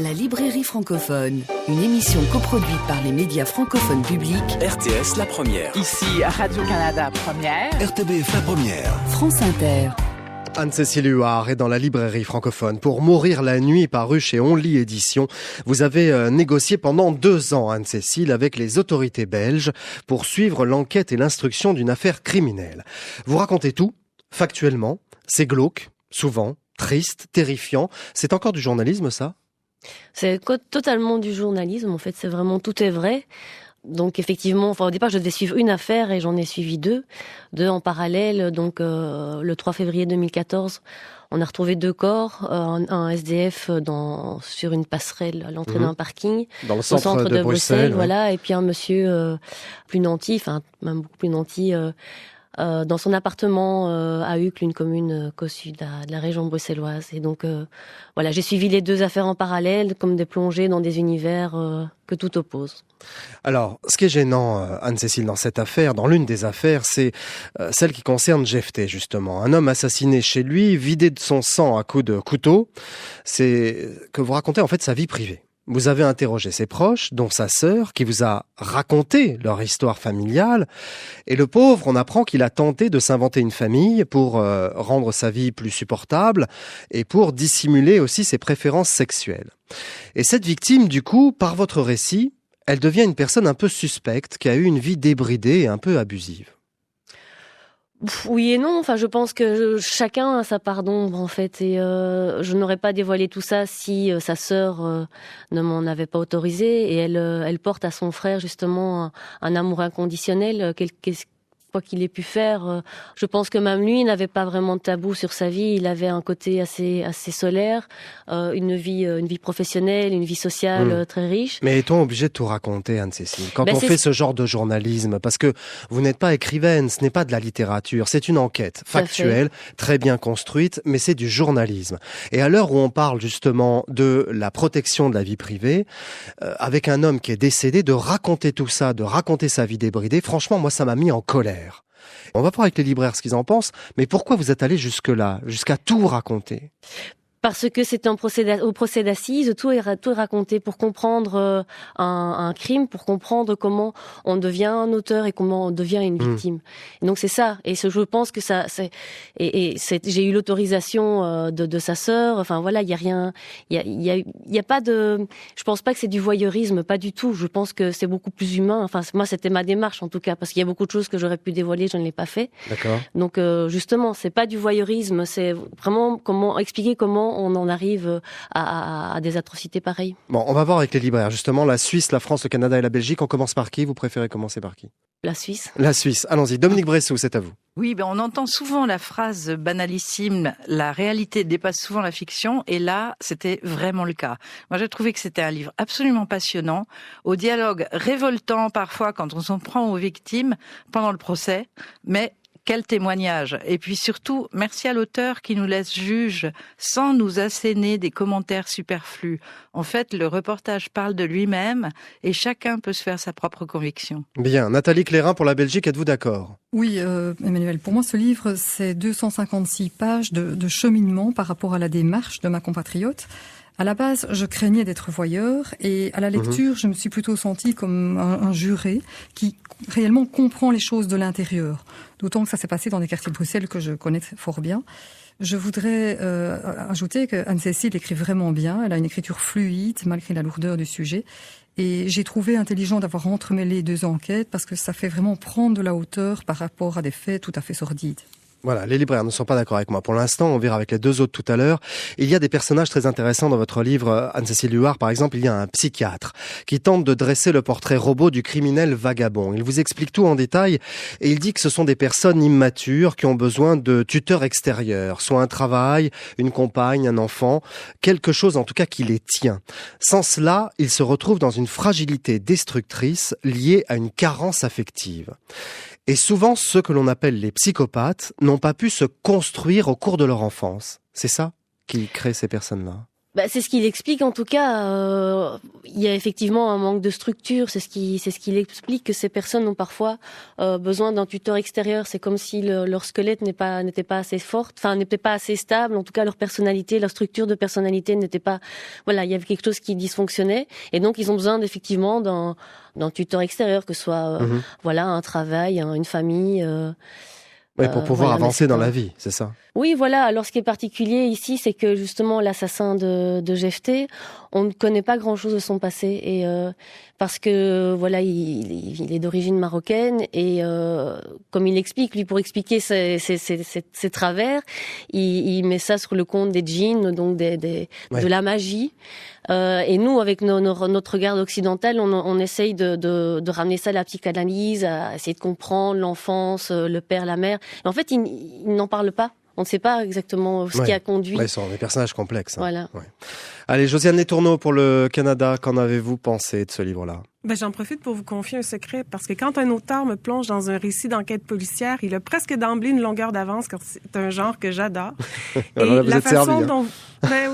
La librairie francophone, une émission coproduite par les médias francophones publics. RTS La Première. Ici, Radio-Canada Première. RTBF La Première. France Inter. Anne-Cécile Huard est dans la librairie francophone. Pour Mourir la nuit, paru chez Onlit Éditions, vous avez négocié pendant 2 ans, Anne-Cécile, avec les autorités belges pour suivre l'enquête et l'instruction d'une affaire criminelle. Vous racontez tout, factuellement, c'est glauque, souvent, triste, terrifiant. C'est encore du journalisme, ça ? C'est totalement du journalisme, en fait, c'est vraiment tout est vrai. Donc effectivement, au départ, je devais suivre une affaire et j'en ai suivi deux en parallèle. Donc le 3 février 2014, on a retrouvé 2 corps, un SDF sur une passerelle à l'entrée d'un parking, dans le au centre de Bruxelles, ouais. Voilà, et puis un monsieur plus nanti, enfin même beaucoup plus nanti, dans son appartement à Uccle, une commune cossue de la région bruxelloise. Et donc voilà, j'ai suivi les 2 affaires en parallèle, comme des plongées dans des univers que tout oppose. Alors, ce qui est gênant, Anne-Cécile, dans cette affaire, dans l'une des affaires, c'est celle qui concerne Jephté, justement. Un homme assassiné chez lui, vidé de son sang à coups de couteau. C'est que vous racontez en fait sa vie privée. Vous avez interrogé ses proches, dont sa sœur, qui vous a raconté leur histoire familiale. Et le pauvre, on apprend qu'il a tenté de s'inventer une famille pour rendre sa vie plus supportable et pour dissimuler aussi ses préférences sexuelles. Et cette victime, du coup, par votre récit, elle devient une personne un peu suspecte, qui a eu une vie débridée et un peu abusive. Oui et non, enfin je pense que chacun a sa part d'ombre en fait, et je n'aurais pas dévoilé tout ça si sa sœur ne m'en avait pas autorisé, et elle porte à son frère justement un amour inconditionnel, quoi qu'il ait pu faire. Je pense que même lui n'avait pas vraiment de tabou sur sa vie. Il avait un côté assez solaire, une vie professionnelle, une vie sociale très riche. Mais est-on obligé de tout raconter, Anne-Cécile, quand on c'est fait ce genre de journalisme? Parce que vous n'êtes pas écrivaine, ce n'est pas de la littérature, c'est une enquête factuelle, très bien construite, mais c'est du journalisme. Et à l'heure où on parle justement de la protection de la vie privée, avec un homme qui est décédé, de raconter tout ça, de raconter sa vie débridée, franchement, moi, ça m'a mis en colère. On va voir avec les libraires ce qu'ils en pensent, mais pourquoi vous êtes allé jusque-là, jusqu'à tout raconter ? Parce que c'est au procès d'assises, tout est raconté pour comprendre un crime, pour comprendre comment on devient un auteur et comment on devient une victime. Et donc c'est ça. Et je pense que ça, j'ai eu l'autorisation de sa sœur. Enfin voilà, il y a rien, il y a pas de. Je pense pas que c'est du voyeurisme, pas du tout. Je pense que c'est beaucoup plus humain. Enfin moi, c'était ma démarche en tout cas, parce qu'il y a beaucoup de choses que j'aurais pu dévoiler, je ne l'ai pas fait. D'accord. Donc justement, c'est pas du voyeurisme, c'est vraiment expliquer comment on en arrive à des atrocités pareilles. Bon, on va voir avec les libraires, justement, la Suisse, la France, le Canada et la Belgique. On commence par qui ? Vous préférez commencer par qui ? La Suisse. La Suisse. Allons-y. Dominique Bressou, c'est à vous. Oui, on entend souvent la phrase banalissime, la réalité dépasse souvent la fiction, et là, c'était vraiment le cas. Moi, j'ai trouvé que c'était un livre absolument passionnant, au dialogue révoltant parfois quand on s'en prend aux victimes pendant le procès, mais quel témoignage! Et puis surtout, merci à l'auteur qui nous laisse juge sans nous asséner des commentaires superflus. En fait, le reportage parle de lui-même et chacun peut se faire sa propre conviction. Bien. Nathalie Clérin pour la Belgique, êtes-vous d'accord ? Oui, Emmanuel, pour moi, ce livre, c'est 256 pages de cheminement par rapport à la démarche de ma compatriote. À la base, je craignais d'être voyeur, et à la lecture, je me suis plutôt sentie comme un juré qui réellement comprend les choses de l'intérieur. D'autant que ça s'est passé dans des quartiers de Bruxelles que je connais fort bien. Je voudrais ajouter que Anne-Cécile écrit vraiment bien. Elle a une écriture fluide, malgré la lourdeur du sujet. Et j'ai trouvé intelligent d'avoir entremêlé 2 enquêtes, parce que ça fait vraiment prendre de la hauteur par rapport à des faits tout à fait sordides. Voilà, les libraires ne sont pas d'accord avec moi. Pour l'instant, on verra avec les 2 autres tout à l'heure. Il y a des personnages très intéressants dans votre livre, Anne-Cécile Huard. Par exemple, il y a un psychiatre qui tente de dresser le portrait robot du criminel vagabond. Il vous explique tout en détail et il dit que ce sont des personnes immatures qui ont besoin de tuteurs extérieurs, soit un travail, une compagne, un enfant, quelque chose en tout cas qui les tient. Sans cela, ils se retrouvent dans une fragilité destructrice liée à une carence affective. Et souvent, ceux que l'on appelle les psychopathes n'ont pas pu se construire au cours de leur enfance. C'est ça qui crée ces personnes-là. C'est ce qu'il explique en tout cas. Il y a effectivement un manque de structure. C'est ce qu'il explique, que ces personnes ont parfois besoin d'un tuteur extérieur. C'est comme si leur squelette n'était pas assez forte, enfin n'était pas assez stable. En tout cas, leur personnalité, leur structure de personnalité n'était pas. Voilà, il y avait quelque chose qui dysfonctionnait, et donc ils ont besoin effectivement d'un tuteur extérieur, que ce soit voilà, un travail, une famille. Oui, pour pouvoir avancer dans la vie, c'est ça? Oui, voilà. Alors, ce qui est particulier ici, c'est que justement, l'assassin de Jephté, on ne connaît pas grand-chose de son passé, et parce que voilà, il est d'origine marocaine, et comme il explique, lui, pour expliquer ses travers, il met ça sur le compte des djinns, donc de la magie. Et nous, avec notre regard occidental, on essaye de ramener ça à la psychanalyse, à essayer de comprendre l'enfance, le père, la mère. Et en fait, il n'en parle pas. On ne sait pas exactement ce qui a conduit. Ils sont des personnages complexes. Voilà. Ouais. Allez, Josiane Letourneau pour le Canada, qu'en avez-vous pensé de ce livre-là? J'en profite pour vous confier un secret, parce que quand un auteur me plonge dans un récit d'enquête policière, il a presque d'emblée une longueur d'avance, car c'est un genre que j'adore. Alors là, vous êtes servi, hein.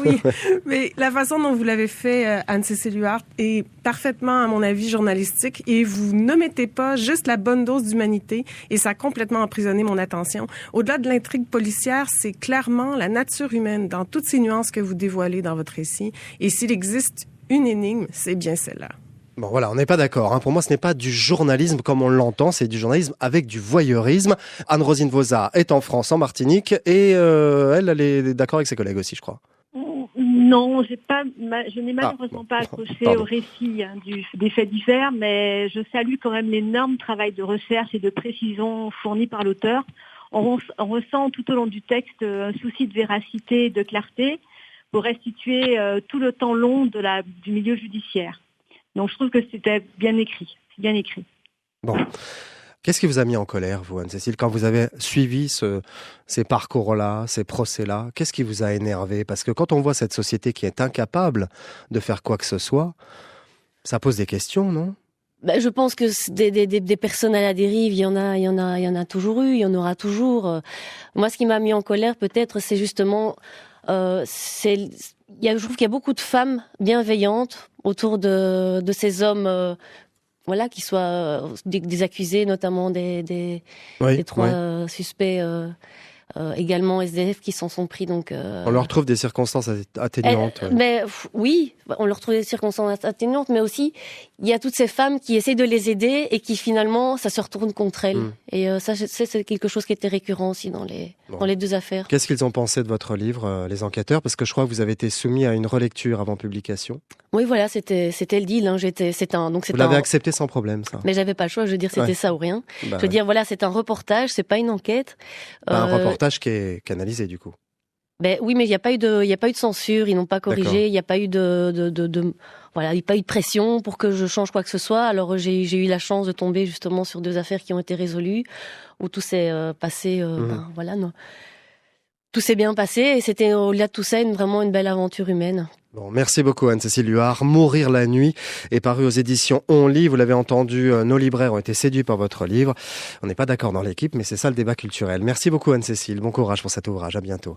Oui, mais la façon dont vous l'avez fait, Anne-Cécile Huard, est parfaitement, à mon avis, journalistique, et vous ne mettez pas juste la bonne dose d'humanité, et ça a complètement emprisonné mon attention. Au-delà de l'intrigue policière, c'est clairement la nature humaine dans toutes ces nuances que vous dévoilez dans votre récit, et s'il existe une énigme, c'est bien celle-là. Bon voilà, on n'est pas d'accord. Hein. Pour moi, ce n'est pas du journalisme comme on l'entend, c'est du journalisme avec du voyeurisme. Anne-Rosine Vauza est en France, en Martinique, et elle est d'accord avec ses collègues aussi, je crois. Non, je n'ai malheureusement pas accroché au récit des faits divers, mais je salue quand même l'énorme travail de recherche et de précision fourni par l'auteur. On ressent tout au long du texte un souci de véracité et de clarté pour restituer tout le temps long du milieu judiciaire. Donc je trouve que c'était bien écrit. C'est bien écrit. Bon. Qu'est-ce qui vous a mis en colère, vous, Anne-Cécile, quand vous avez suivi ces parcours-là, ces procès-là? Qu'est-ce qui vous a énervé? Parce que quand on voit cette société qui est incapable de faire quoi que ce soit, ça pose des questions, non? Je pense que des personnes à la dérive, il y en a toujours eu, il y en aura toujours. Moi, ce qui m'a mis en colère, peut-être, c'est justement, je trouve qu'il y a beaucoup de femmes bienveillantes autour de ces hommes, voilà, qui soient des accusés, notamment des trois suspects. Également SDF qui s'en sont pris. Donc, on leur trouve des circonstances atténuantes. Oui, on leur trouve des circonstances atténuantes, mais aussi il y a toutes ces femmes qui essaient de les aider et qui finalement ça se retourne contre elles. Et ça, c'est quelque chose qui était récurrent aussi dans les deux affaires. Qu'est-ce qu'ils ont pensé de votre livre, les enquêteurs? Parce que je crois que vous avez été soumis à une relecture avant publication. Oui, voilà, c'était le deal. Hein. Vous l'avez accepté sans problème, ça? Mais j'avais pas le choix. Je veux dire, c'était ça ou rien. Je veux dire, voilà, c'est un reportage, c'est pas une enquête. Un reportage qui est canalisé, du coup. Oui, mais il n'y a pas eu de censure. Ils n'ont pas corrigé. Il n'y a pas eu voilà, il n'y a pas eu de pression pour que je change quoi que ce soit. Alors j'ai eu la chance de tomber justement sur deux affaires qui ont été résolues, où tout s'est passé. Voilà, non. Tout s'est bien passé, et c'était au-delà de tout ça vraiment une belle aventure humaine. Bon, merci beaucoup Anne-Cécile Huard. Mourir la nuit est paru aux éditions On Lit. Vous l'avez entendu, nos libraires ont été séduits par votre livre. On n'est pas d'accord dans l'équipe, mais c'est ça le débat culturel. Merci beaucoup Anne-Cécile. Bon courage pour cet ouvrage. À bientôt.